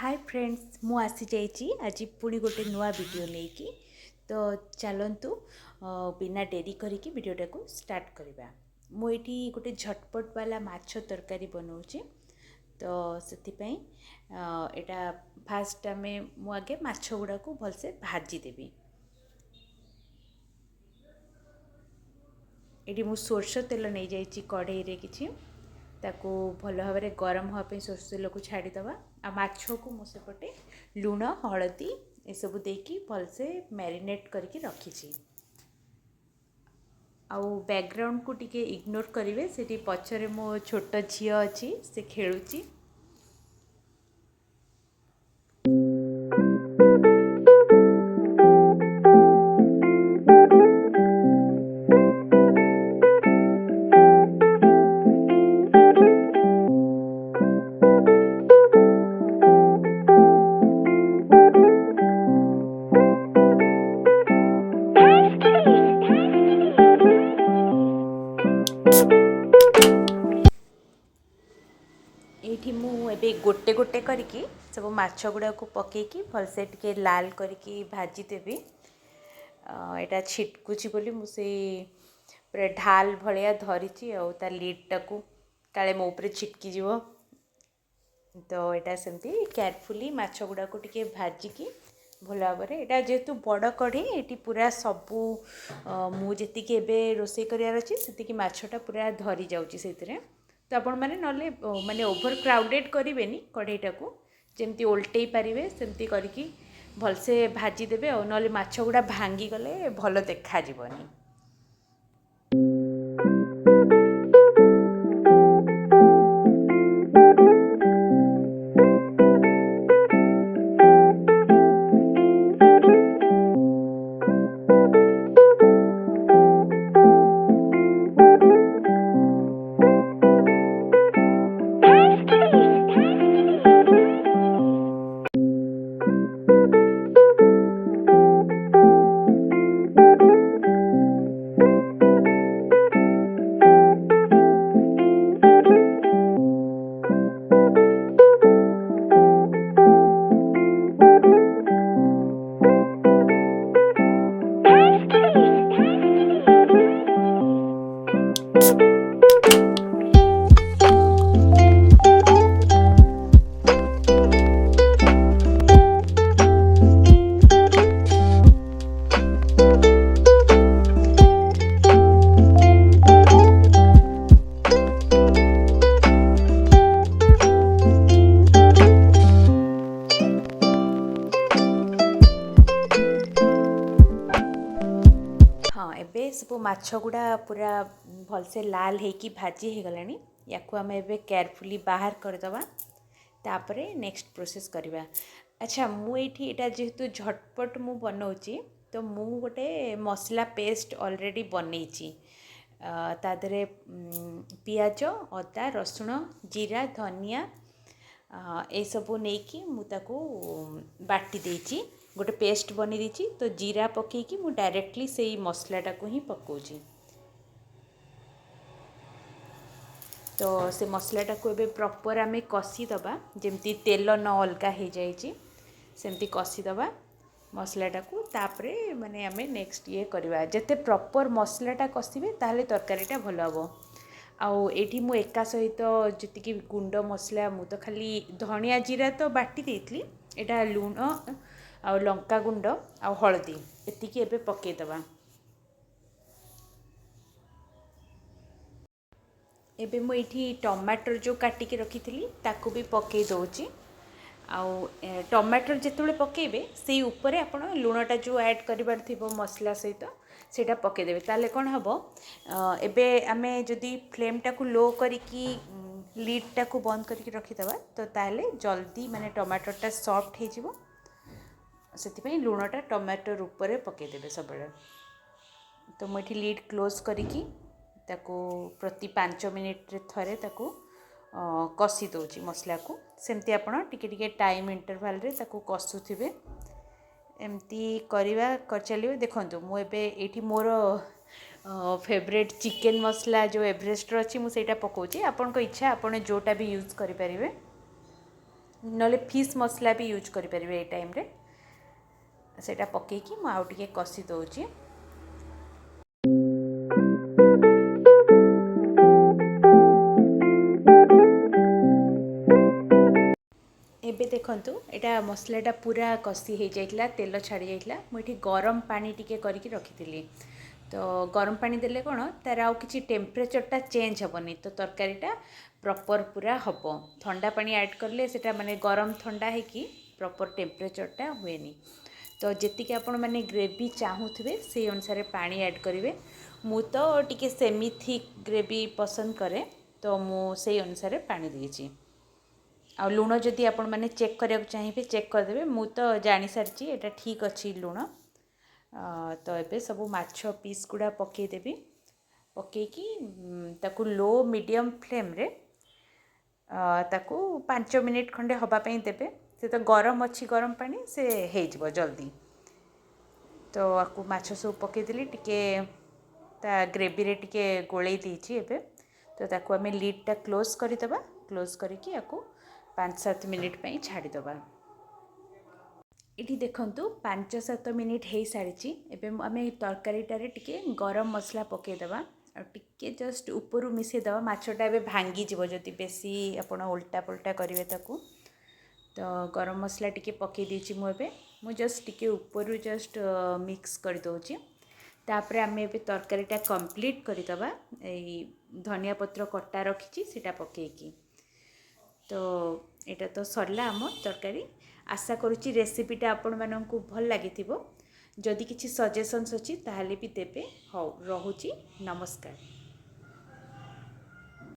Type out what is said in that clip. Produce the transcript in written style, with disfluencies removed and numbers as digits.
Hi friends मु आसी जाइए आज पुणी गोटे नुआ वीडियो लेकी तो चलतु बिना डेरी करिकी वीडियोटा को स्टार्ट करवा। मुझे गोटे झटपट वाला माछ तरकारी बनाऊँचे तो से एटा फास्ट आम मुझे माछ गुड़ा को भलसे भाजी देवी। ये मु सोरष तेल नहीं जाइए कढ़ई रे किछि ताकू भल भाव में गरम हाँपे सोरष तेल को छाड़ीदवा। आ माछ को मुझेपटे लुण हलदी एसबू देकी भलसे मैरिनेट करके रखी। आउ बैकग्राउंड को टिके इग्नोर करेंगे से पछरे मो छोट झी अच्छी से खेलुची। ये मुझे गोटे गोटे करके सब माछ गुड़ा को पकईकी भलसे टिके लाल करके भाजी देवी। यहाँ छिटकुची बोली मुझे पूरा ढाल भलिया धरी आ लीडटा को काले मो उपरे छिटकी जीव तो यहाँ सेमती केयरफुली माछ गुड़ा को टिके भाजिकी भल भाव में यहाँ जेहेतु बड़ कढ़ी ये पूरा सबू मुझे रोषे करार अच्छी से माछटा पूरा धरी जाऊँगी से तो आपण मैंने नले माने ओभर क्राउडेड करेंगे कढ़ईटा को जमती ओल्टे पारे सेमती करके भलसे भाजी देवे और नले माछ गुड़ा भांगी गले भल देखा जीवनी। हाँ एबे सब माछ गुड़ा पूरा भलसे लाल होगी भाजी हो गला या आम एबे केयरफुली बाहर करदवा तापरे नेक्स्ट प्रोसेस करवा। अच्छा मुझे यहाँ जेहेतु झटपट मु बनाऊँची तो मु गोटे मसला पेस्ट ऑलरेडी बनईची तादरे पियाज अदा रसुण जीरा धनिया ये सबू नहीं कि मुझको बाटी देची गोटे पेस्ट बनी देची तो जीरा पकईकी मु डायरेक्टली से मसलाटा को ही पकाउची। तो से मसलाटा को एबे प्रॉपर आमे कषीदबा जमती तेल न अलगा हो जाइए सेमती कषीदबा मसलाटा को तापरे माने आमे नेक्स्ट ये करवा जते प्रॉपर मसलाटा कषिबे ताहले तरकारीटा भल हम। आउ एठी मु एका सहित जी गुंड मसला मु तो खाली धनिया जीरा तो बाटी देइतली एटा लुण आ लंका गुंड आ हलदी एतिकी एबे पकेदबा। एबे मु एठी टमाटर जो काटिकी रखी ताकू भी पकई दउची आउ टमाटर जिते पकेबे से ऊपर आपण लुणटा जो ऐड करिबार थिबो मसला सहित सेटा पकेदेबे ताले कौन हम एबे आमे जदि फ्लेमटा को लो करिकी लीडटा को बंद करके रखीदबा तो ताले जल्दी माने टमाटरटा सॉफ्ट हो जिवो से लुणटा टमाटर ऊपर पकेदेबे सब। तो मुझे लीड क्लोज करिकी ताको प्रति 5 मिनिट थरे ताको कषी दउची मसला को सेमती आपण टिके टिके टाइम इंटरवल रे ताको कषुथिबे एमती करवा कर चलिए। देखो मुझे ये मोर फेवरेट चिकेन मसला जो एवरेस्ट अच्छी मुझे पकाऊँगी आपण इच्छा आपड़ जोटा भी यूज करें। नले फिश मसला भी यूज करें ये टाइम रे सेटा पकईकी मु आउ टिके कषि दौची। एबे देखंतु एटा मसलाटा पूरा कषि हो जाइला तेल छाड़ी जाइला मुझे गरम पानी टिके करके रखी तो गरम पानी देले कौन तार आउ किछि टेम्परेचरटा चेंज हेबनी तो तरकारीटा प्रॉपर पूरा हम ठंडा पानी ऐड करले सेटा माने गरम ठंडा है कि प्रॉपर टेम्परेचरटा हुएनी तो जीक आपण मैंने ग्रेवी चाहूथे से अनुसार पानी ऐड करेंगे मु तो टिके सेमी थिक ग्रेवी पसंद करे तो मु से अनुसार पानी देछि आ लुण जदि आपण मैंने चेक करा चाहिए चेक करदे मु तो जानी सारी एटा ठीक अच्छी लुण तो ये सब माछ पीस गुड़ा पकईदेवी पकईकी ताकू लो मीडियम फ्लेम रे ताकू 5 मिनिट खंडे हवापाई देवे से तो गरम अच्छी गरम पानी से हो जल्दी तो आपको माछ सब पकईदेली टिके ता ग्रेवी रे टिके गोलई देछि एबे तो ताकू आम लिडटा क्लोज करदेबा क्लोज करके आपको 5-7 मिनिट पई छाड़ीदबा। इठी देखंतु 5-7 मिनिट हो सारी एवं आम तरकारीटारे टिके गरम मसला पकईदबा और टिके जस्ट ऊपर मिसेदबा माछटा ए भांगी जीव जदि बेसी आपण उल्टा पुल्टा करेंगे ताकू तो गरम मसला टिके पकई देछि मु जस्ट टिके ऊपर जस्ट मिक्स कर दउछि तापर आम ए तरकारीटा कंप्लीट करदबा धनिया पत्र कटा रखी सेटा पकईकी तो एटा तो सरला आम तरकारी आशा करुच्ची रेसिपीटा आपण माननकु भल लागिथिबो जदि किछि सजेशन्स अछि ताहाले भी देबे। हौ रहुची नमस्कार।